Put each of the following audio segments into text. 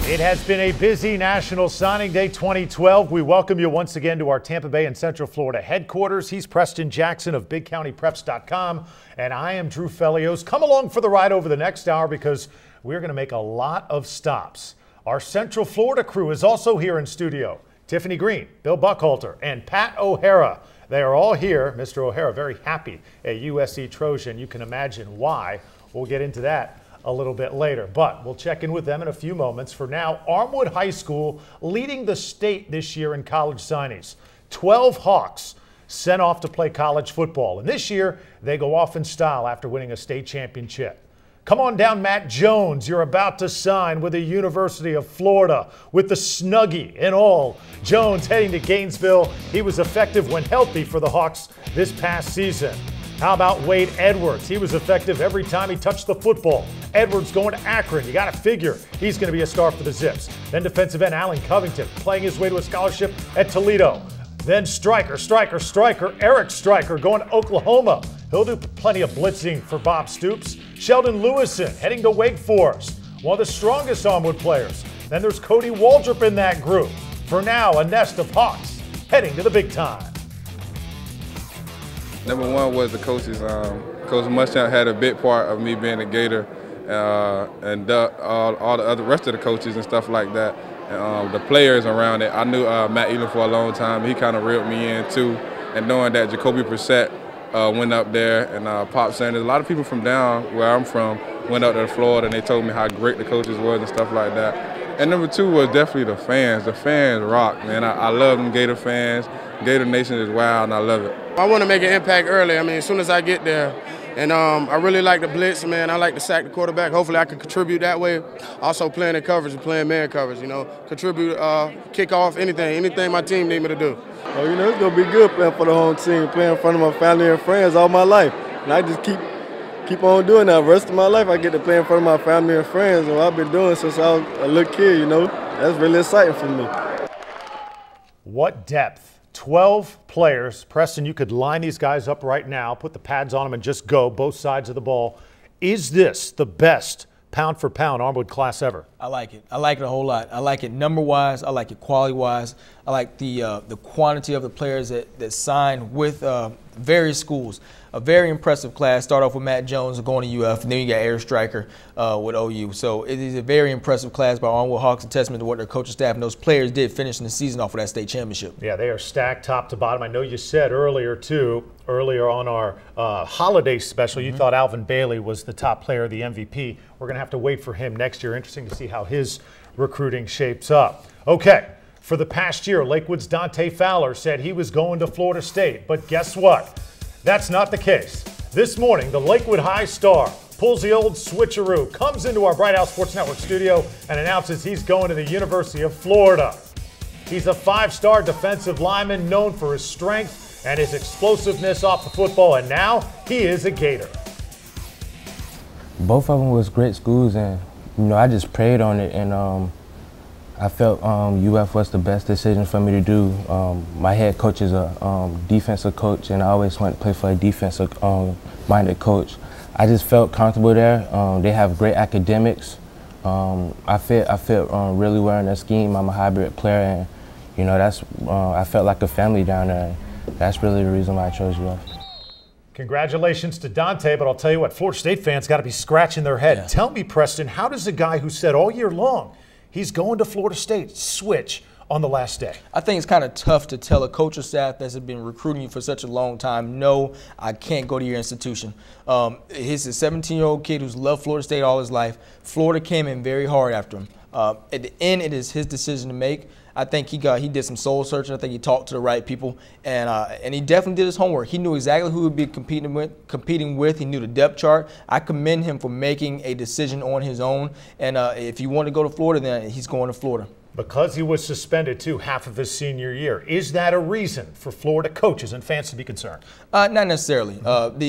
It has been a busy National Signing Day 2012. We welcome you once again to our Tampa Bay and Central Florida headquarters. He's Preston Jackson of BigCountyPreps.com, and I am Drew Fellios. Come along for the ride over the next hour because we're going to make a lot of stops. Our Central Florida crew is also here in studio. Tiffany Green, Bill Buckhalter, and Pat O'Hara. They are all here. Mr. O'Hara, very happy, a USC Trojan. You can imagine why. We'll get into that a little bit later, but we'll check in with them in a few moments. For now, Armwood High School leading the state this year in college signings. 12 Hawks sent off to play college football, and this year they go off in style after winning a state championship. Come on down, Matt Jones. You're about to sign with the University of Florida with the Snuggie and all. Jones heading to Gainesville. He was effective when healthy for the Hawks this past season. How about Wade Edwards? He was effective every time he touched the football. Edwards going to Akron. You got to figure he's going to be a star for the Zips. Then defensive end Allen Covington playing his way to a scholarship at Toledo. Then Eric Striker going to Oklahoma. He'll do plenty of blitzing for Bob Stoops. Sheldon Lewison heading to Wake Forest, one of the strongest Armwood players. Then there's Cody Waldrop in that group. For now, a nest of Hawks heading to the big time. Number one was the coaches. Coach Muschamp had a big part of me being a Gator, and all the other rest of the coaches and stuff like that. The players around it. I knew Matt Elam for a long time. He kind of reeled me in too. And knowing that Jacoby Brissett went up there and Pop Sanders, a lot of people from down where I'm from went up to Florida and they told me how great the coaches was and stuff like that. And number two was definitely the fans. The fans rock, man. I love them Gator fans. Gator Nation is wild and I love it. I want to make an impact early. I mean, as soon as I get there. And I really like the blitz, man. I like to sack the quarterback. Hopefully I can contribute that way. Also playing in coverage and playing man coverage, you know. Contribute, kick off, anything my team need me to do. Oh, you know, it's going to be good playing for the home team, playing in front of my family and friends all my life. And I just keep on doing that. The rest of my life I get to play in front of my family and friends, and what I've been doing since I was a little kid, you know. That's really exciting for me. What depth. 12 players. Preston, you could line these guys up right now, put the pads on them, and just go both sides of the ball. Is this the best pound-for-pound Armwood class ever? I like it. I like it a whole lot. I like it number-wise. I like it quality-wise. I like the quantity of the players that signed with various schools. A very impressive class. Start off with Matt Jones going to UF, and then you got Eric Striker with OU. So it is a very impressive class by Armwood Hawks, a testament to what their coaching staff and those players did finishing the season off with that state championship. Yeah, they are stacked top to bottom. I know you said earlier on our holiday special, you thought Alvin Bailey was the top player, the MVP. We're going to have to wait for him next year. Interesting to see how his recruiting shapes up. Okay, for the past year, Lakewood's Dante Fowler said he was going to Florida State. But guess what? That's not the case. This morning, the Lakewood High star pulls the old switcheroo, comes into our Bright House Sports Network studio, and announces he's going to the University of Florida. He's a five-star defensive lineman known for his strength and his explosiveness off the football, and now he is a Gator. Both of them was great schools, and I just prayed on it, and I felt UF was the best decision for me to do. My head coach is a defensive coach, and I always wanted to play for a defensive-minded coach. I just felt comfortable there. They have great academics. I fit really well in their scheme. I'm a hybrid player, and I felt like a family down there. That's really the reason why I chose UF. Congratulations to Dante, but I'll tell you what, Florida State fans got to be scratching their head. Yeah. Tell me, Preston, how does a guy who said all year long he's going to Florida State switch on the last day? I think it's kind of tough to tell a coach or staff that's been recruiting you for such a long time, no, I can't go to your institution. He's a 17-year-old kid who's loved Florida State all his life. Florida came in very hard after him. At the end, it is his decision to make. I think he did some soul searching. I think he talked to the right people, and he definitely did his homework. He knew exactly who he would be competing with. He knew the depth chart. I commend him for making a decision on his own. And if you want to go to Florida, then he's going to Florida. Because he was suspended, too, half of his senior year. Is that a reason for Florida coaches and fans to be concerned? Not necessarily.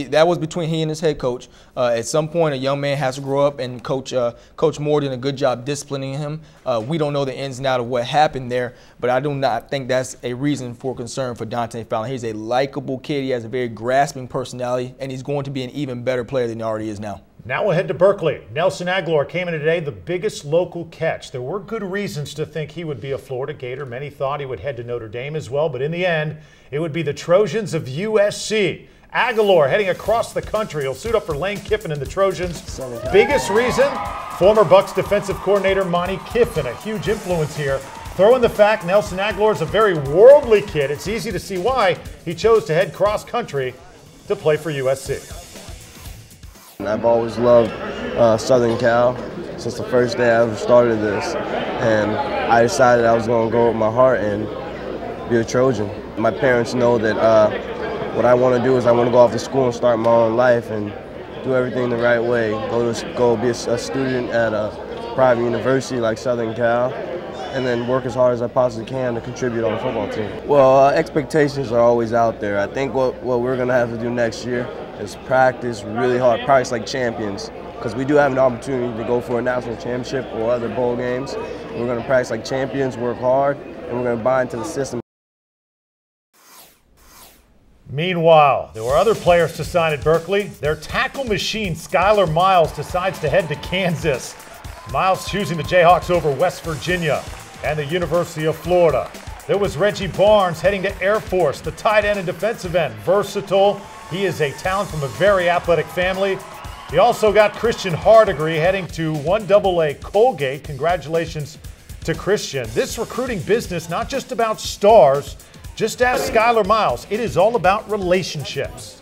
That was between he and his head coach. At some point, a young man has to grow up, and Coach Moore did a good job disciplining him. We don't know the ins and outs of what happened there, but I do not think that's a reason for concern for Dante Fowler. He's a likable kid. He has a very grasping personality, and he's going to be an even better player than he already is now. Now we'll head to Berkeley. Nelson Aguilar came in today, the biggest local catch. There were good reasons to think he would be a Florida Gator. Many thought he would head to Notre Dame as well, but in the end, it would be the Trojans of USC. Aguilar heading across the country. He'll suit up for Lane Kiffin and the Trojans. Biggest reason? Former Bucks defensive coordinator Monty Kiffin, a huge influence here. Throw in the fact Nelson Aguilar is a very worldly kid. It's easy to see why he chose to head cross country to play for USC. I've always loved Southern Cal since the first day I ever started this, and I decided I was going to go with my heart and be a Trojan. My parents know that what I want to do is I want to go off to school and start my own life and do everything the right way. Go be a student at a private university like Southern Cal, and then work as hard as I possibly can to contribute on the football team. Well, expectations are always out there. I think what we're going to have to do next year is practice really hard, practice like champions, because we do have an opportunity to go for a national championship or other bowl games. We're going to practice like champions, work hard, and we're going to buy into the system. Meanwhile, there were other players to sign at Berkeley. Their tackle machine, Skylar Miles, decides to head to Kansas. Miles choosing the Jayhawks over West Virginia and the University of Florida. There was Reggie Barnes heading to Air Force, the tight end and defensive end, versatile. He is a talent from a very athletic family. You also got Christian Hardigree heading to 1AA Colgate. Congratulations to Christian. This recruiting business, not just about stars, just ask Skylar Miles. It is all about relationships.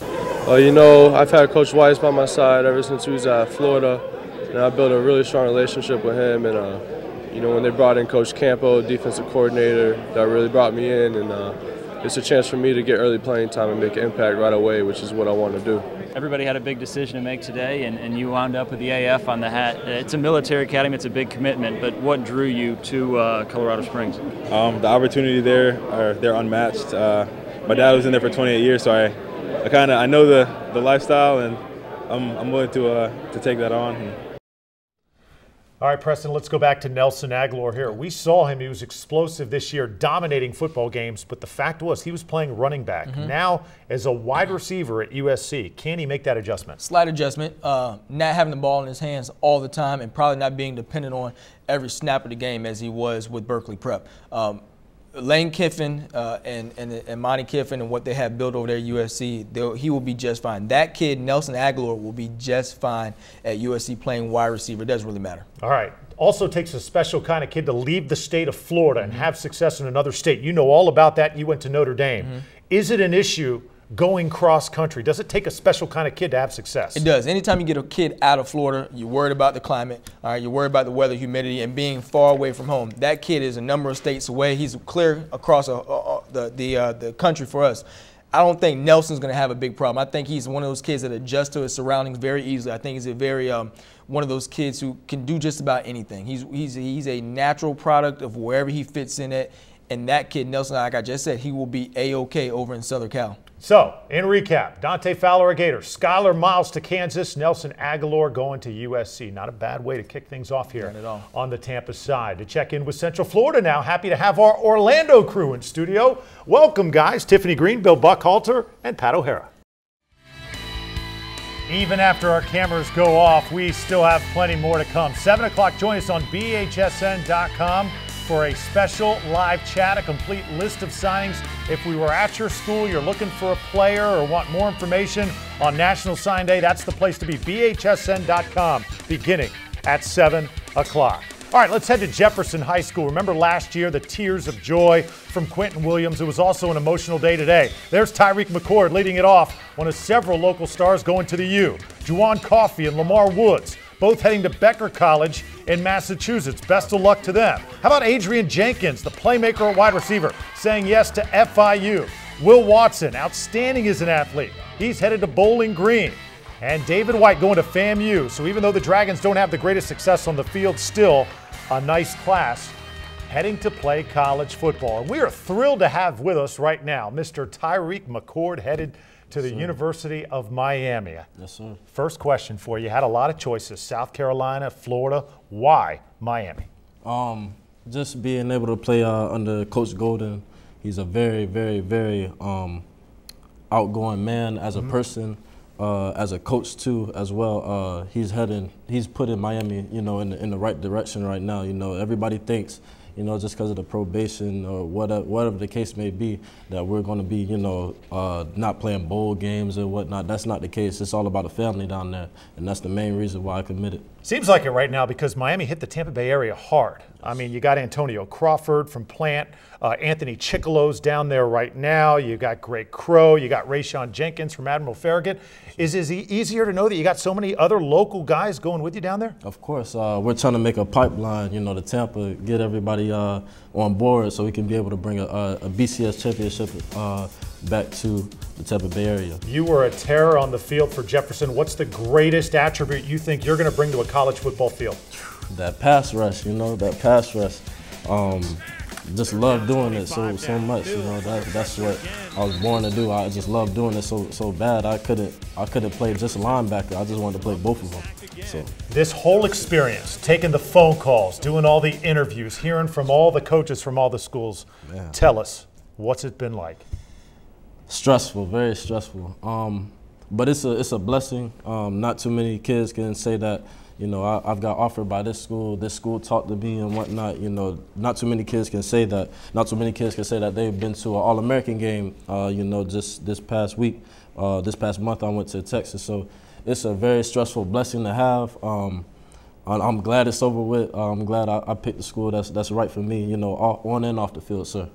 Well, you know, I've had Coach Weiss by my side ever since he was at Florida, and I built a really strong relationship with him. And, you know, when they brought in Coach Campo, defensive coordinator, that really brought me in, and it's a chance for me to get early playing time and make an impact right away, which is what I want to do. Everybody had a big decision to make today, and you wound up with the AF on the hat. It's a military academy, it's a big commitment, but what drew you to Colorado Springs? The opportunity there, they're unmatched. My dad was in there for 28 years, so I know the lifestyle, and I'm willing to take that on. All right, Preston, let's go back to Nelson Aguilar here. We saw him. He was explosive this year, dominating football games, but the fact was he was playing running back. Now, as a wide receiver at USC, can he make that adjustment? Slight adjustment. Not having the ball in his hands all the time and probably not being dependent on every snap of the game as he was with Berkeley Prep. Lane Kiffin and Monty Kiffin and what they have built over there at USC, he will be just fine. That kid, Nelson Aguilar, will be just fine at USC playing wide receiver. It doesn't really matter. All right. Also takes a special kind of kid to leave the state of Florida and have success in another state. You know all about that. You went to Notre Dame. Is it an issue going cross country? Does it take a special kind of kid to have success? It does. Anytime you get a kid out of Florida, you're worried about the climate, all right, you're worried about the weather, humidity, and being far away from home. That kid is a number of states away. He's clear across the country for us. I don't think Nelson's going to have a big problem. I think he's one of those kids that adjusts to his surroundings very easily. I think he's a very one of those kids who can do just about anything. He's a natural product of wherever he fits in it. And that kid, Nelson, like I just said, he will be A-OK over in Southern Cal. So, in recap, Dante Fowler, a Gator, Skylar Miles to Kansas, Nelson Aguilar going to USC. Not a bad way to kick things off here on the Tampa side. To check in with Central Florida now, happy to have our Orlando crew in studio. Welcome, guys. Tiffany Green, Bill Buckhalter, and Pat O'Hara. Even after our cameras go off, we still have plenty more to come. 7 o'clock, join us on BHSN.com. for a special live chat, a complete list of signings. If we were at your school, you're looking for a player or want more information on National Sign Day, that's the place to be, BHSN.com, beginning at 7 o'clock. All right, let's head to Jefferson High School. Remember last year, the tears of joy from Quentin Williams. It was also an emotional day today. There's Tyreek McCord leading it off, one of several local stars going to the U. Juwan Coffey and Lamar Woods, both heading to Becker College in Massachusetts. Best of luck to them. How about Adrian Jenkins, the playmaker at wide receiver, saying yes to FIU. Will Watson, outstanding as an athlete. He's headed to Bowling Green. And David White going to FAMU. So even though the Dragons don't have the greatest success on the field, still a nice class heading to play college football. And we are thrilled to have with us right now Mr. Tyreek McCord, headed to the University of Miami. Yes, sir. First question for you. Had a lot of choices. South Carolina, Florida. Why Miami? Just being able to play under Coach Golden. He's a very, very, very outgoing man as a person. as a coach too, as well. He's putting Miami, you know, in the right direction right now. You know, everybody thinks, you know, just because of the probation or whatever the case may be, that we're going to be, you know, not playing bowl games or whatnot. That's not the case. It's all about the family down there, and that's the main reason why I committed. Seems like it right now because Miami hit the Tampa Bay area hard. I mean, you got Antonio Crawford from Plant, Anthony Chickalo's down there right now. You got Greg Crow, you got Rayshon Jenkins from Admiral Farragut. Is it easier to know that you got so many other local guys going with you down there? Of course, we're trying to make a pipeline, you know, to Tampa, get everybody on board so we can be able to bring a BCS championship back to the Tampa Bay area. You were a terror on the field for Jefferson. What's the greatest attribute you think you're going to bring to a college football field? That pass rush, you know, that pass rush. Just love doing it so much, you know. That's what I was born to do. I just love doing it so bad. I couldn't play just a linebacker. I just wanted to play both of them. So this whole experience, taking the phone calls, doing all the interviews, hearing from all the coaches from all the schools, tell us, what's it been like? Stressful, very stressful. But it's a blessing. Not too many kids can say that, you know, I've got offered by this school talked to me and whatnot. You know, not too many kids can say that. Not too many kids can say that they've been to an All-American game, you know, just this past week. This past month I went to Texas. So it's a very stressful blessing to have. I'm glad it's over with. I'm glad I picked the school that's right for me, you know, on and off the field, sir.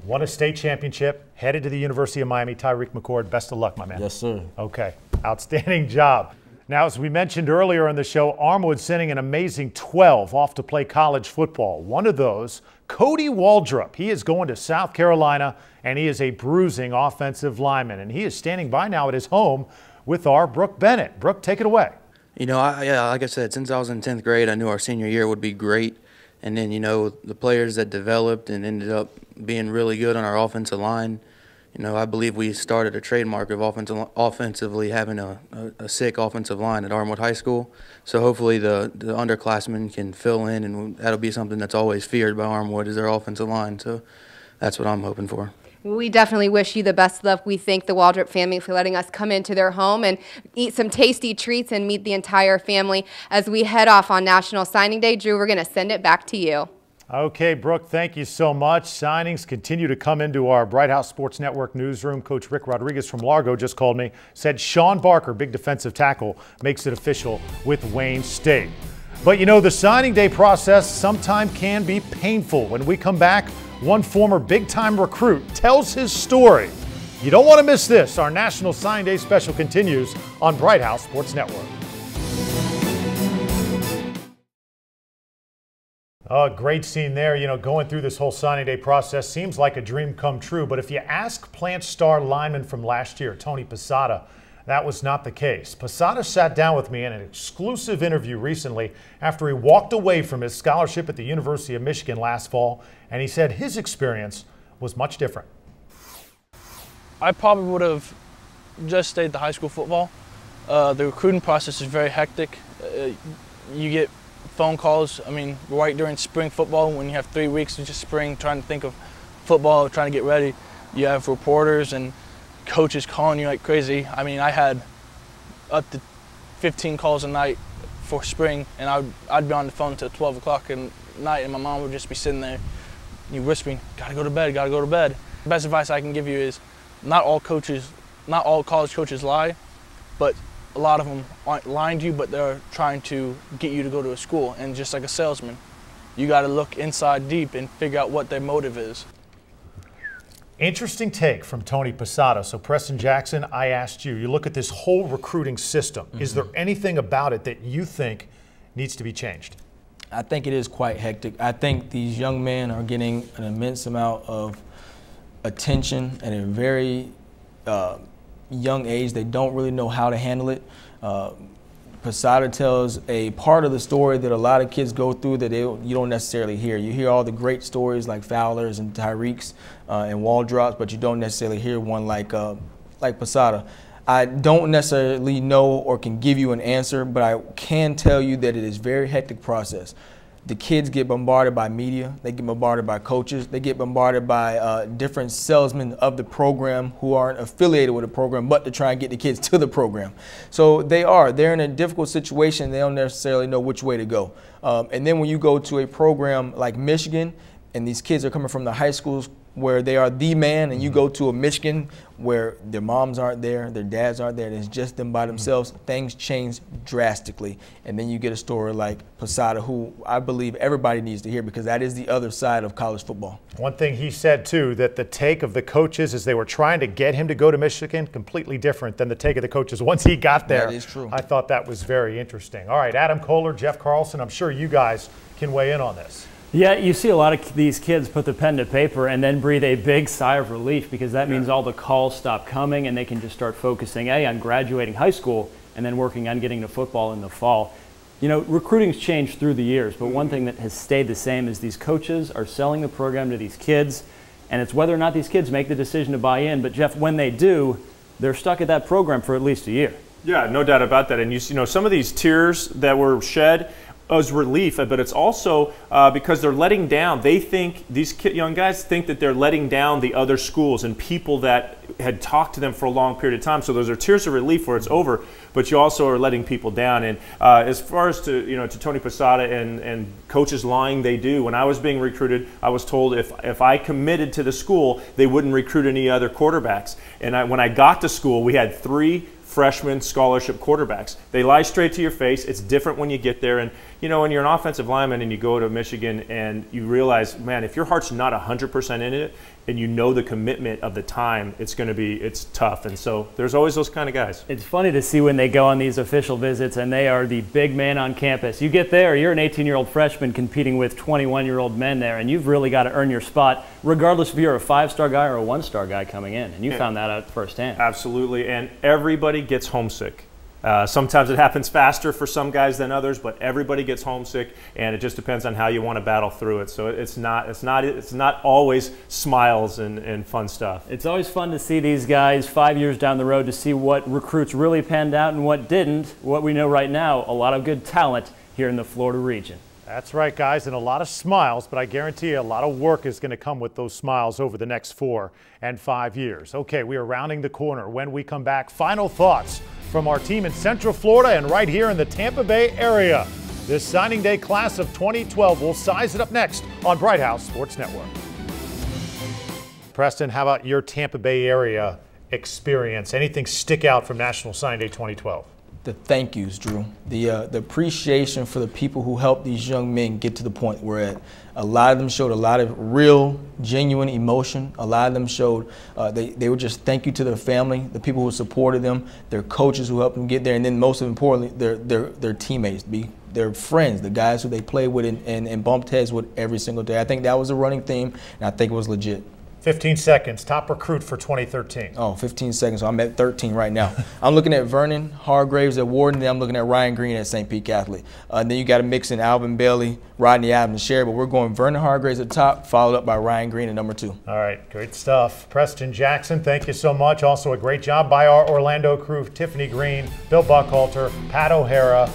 Won a state championship, headed to the University of Miami. Tyreek McCord, best of luck, my man. Yes, sir. Okay, outstanding job. Now, as we mentioned earlier in the show, Armwood sending an amazing 12 off to play college football. One of those, Cody Waldrop. He is going to South Carolina, and he is a bruising offensive lineman. And he is standing by now at his home with our Brooke Bennett. Brooke, take it away. You know, like I said, since I was in 10th grade, I knew our senior year would be great. And then, you know, the players that developed and ended up being really good on our offensive line, you know, I believe we started a trademark of offensively having a sick offensive line at Armwood High School. So hopefully the underclassmen can fill in, and that'll be something that's always feared by Armwood is their offensive line. So that's what I'm hoping for. We definitely wish you the best of luck. We thank the Waldrop family for letting us come into their home and eat some tasty treats and meet the entire family as we head off on National Signing Day. Drew, we're going to send it back to you. Okay, Brooke, thank you so much. Signings continue to come into our Bright House Sports Network newsroom. Coach Rick Rodriguez from Largo just called me, said Sean Barker, big defensive tackle, makes it official with Wayne State. But you know, the signing day process sometimes can be painful. When we come back, one former big-time recruit tells his story. You don't want to miss this. Our National Signing Day special continues on Bright House Sports Network. Oh, great scene there. You know, going through this whole signing day process seems like a dream come true. But if you ask Plant star lineman from last year, Tony Posada, that was not the case. Posada sat down with me in an exclusive interview recently after he walked away from his scholarship at the University of Michigan last fall, and he said his experience was much different. I probably would have just stayed to high school football. The recruiting process is very hectic. You get phone calls. I mean, right during spring football, when you have 3 weeks of just spring, trying to think of football, trying to get ready, you have reporters and coaches calling you like crazy. I mean, I had up to 15 calls a night for spring, and I'd be on the phone until 12 o'clock at night, and my mom would just be sitting there, you whispering, "Gotta go to bed, gotta go to bed." The best advice I can give you is, not all college coaches lie, but a lot of them aren't lying to you, but they're trying to get you to go to a school. And just like a salesman, you got to look inside deep and figure out what their motive is. Interesting take from Tony Posada. So Preston Jackson, I asked you, you look at this whole recruiting system. Is there anything about it that you think needs to be changed? I think it is quite hectic. I think these young men are getting an immense amount of attention at a very young age. They don't really know how to handle it. Posada tells a part of the story that a lot of kids go through that you don't necessarily hear. You hear all the great stories like Fowler's and Tyreek's and Waldrops, but you don't necessarily hear one like Posada. I don't necessarily know or can give you an answer, but I can tell you that it is a very hectic process. the kids get bombarded by media, they get bombarded by coaches, they get bombarded by different salesmen of the program who aren't affiliated with the program, but to try and get the kids to the program. So they're in a difficult situation. They don't necessarily know which way to go. And then when you go to a program like Michigan, and these kids are coming from the high schools where they are the man, and you go to a Michigan where their moms aren't there, their dads aren't there, and it's just them by themselves, things change drastically. And then you get a story like Posada, who I believe everybody needs to hear, because that is the other side of college football. One thing he said, too, that the take of the coaches as they were trying to get him to go to Michigan, completely different than the take of the coaches once he got there. That is true. I thought that was very interesting. All right, Adam Kohler, Jeff Carlson, I'm sure you guys can weigh in on this. Yeah, you see a lot of these kids put the pen to paper and then breathe a big sigh of relief, because that means all the calls stop coming and they can just start focusing on graduating high school and then working on getting to football in the fall. You know, recruiting's changed through the years, but one thing that has stayed the same is these coaches are selling the program to these kids, and it's whether or not these kids make the decision to buy in. But Jeff, when they do, they're stuck at that program for at least a year. Yeah, no doubt about that. And you know, some of these tears that were shed as relief, but it's also because they're letting down. They think, these young guys think that they're letting down the other schools and people that had talked to them for a long period of time. So those are tears of relief where it's over, but you also are letting people down. And as far as to Tony Posada and coaches lying, they do. When I was being recruited, I was told if I committed to the school, they wouldn't recruit any other quarterbacks. And when I got to school, we had 3 freshman scholarship quarterbacks. They lie straight to your face. It's different when you get there. And, you know, when you're an offensive lineman and you go to Michigan and you realize, man, if your heart's not 100% in it and you know the commitment of the time, it's tough. And so there's always those kind of guys. It's funny to see when they go on these official visits and they are the big man on campus. You get there, you're an 18-year-old freshman competing with 21-year-old men there, and you've really got to earn your spot, regardless if you're a 5-star guy or a 1-star guy coming in. And you found that out firsthand. Absolutely. And everybody gets homesick. Sometimes it happens faster for some guys than others, but everybody gets homesick, and it just depends on how you want to battle through it. So it's not always smiles and fun stuff. It's always fun to see these guys 5 years down the road, to see what recruits really panned out and what didn't. What we know right now, a lot of good talent here in the Florida region. That's right, guys, and a lot of smiles, but I guarantee you a lot of work is going to come with those smiles over the next 4 and 5 years. Okay, we are rounding the corner. When we come back, final thoughts from our team in Central Florida and right here in the Tampa Bay area. This signing day class of 2012. We'll size it up next on Bright House Sports Network. Preston, how about your Tampa Bay area experience? Anything stick out from National Signing Day 2012? The thank yous, Drew. The appreciation for the people who helped these young men get to the point we're at. A lot of them showed a lot of real, genuine emotion. A lot of them showed, they were just thank you to their family, the people who supported them, their coaches who helped them get there, and then most importantly, their teammates, their friends, the guys who they played with and bumped heads with every single day. I think that was a running theme, and I think it was legit. 15 seconds, top recruit for 2013. Oh, 15 seconds. So I'm at 13 right now. I'm looking at Vernon Hargraves at Warden, then I'm looking at Ryan Green at St. Pete Catholic. Then you got to mix in Alvin Bailey, Rodney Adams, and Sherry, but we're going Vernon Hargraves at the top, followed up by Ryan Green at number 2. All right, great stuff. Preston Jackson, thank you so much. Also a great job by our Orlando crew, Tiffany Green, Bill Buckhalter, Pat O'Hara.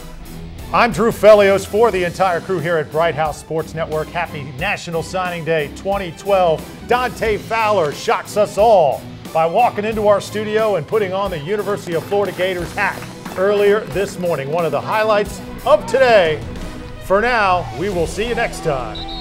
I'm Drew Fellios for the entire crew here at Bright House Sports Network. Happy National Signing Day 2012. Dante Fowler shocks us all by walking into our studio and putting on the University of Florida Gators hat earlier this morning. One of the highlights of today. For now, we will see you next time.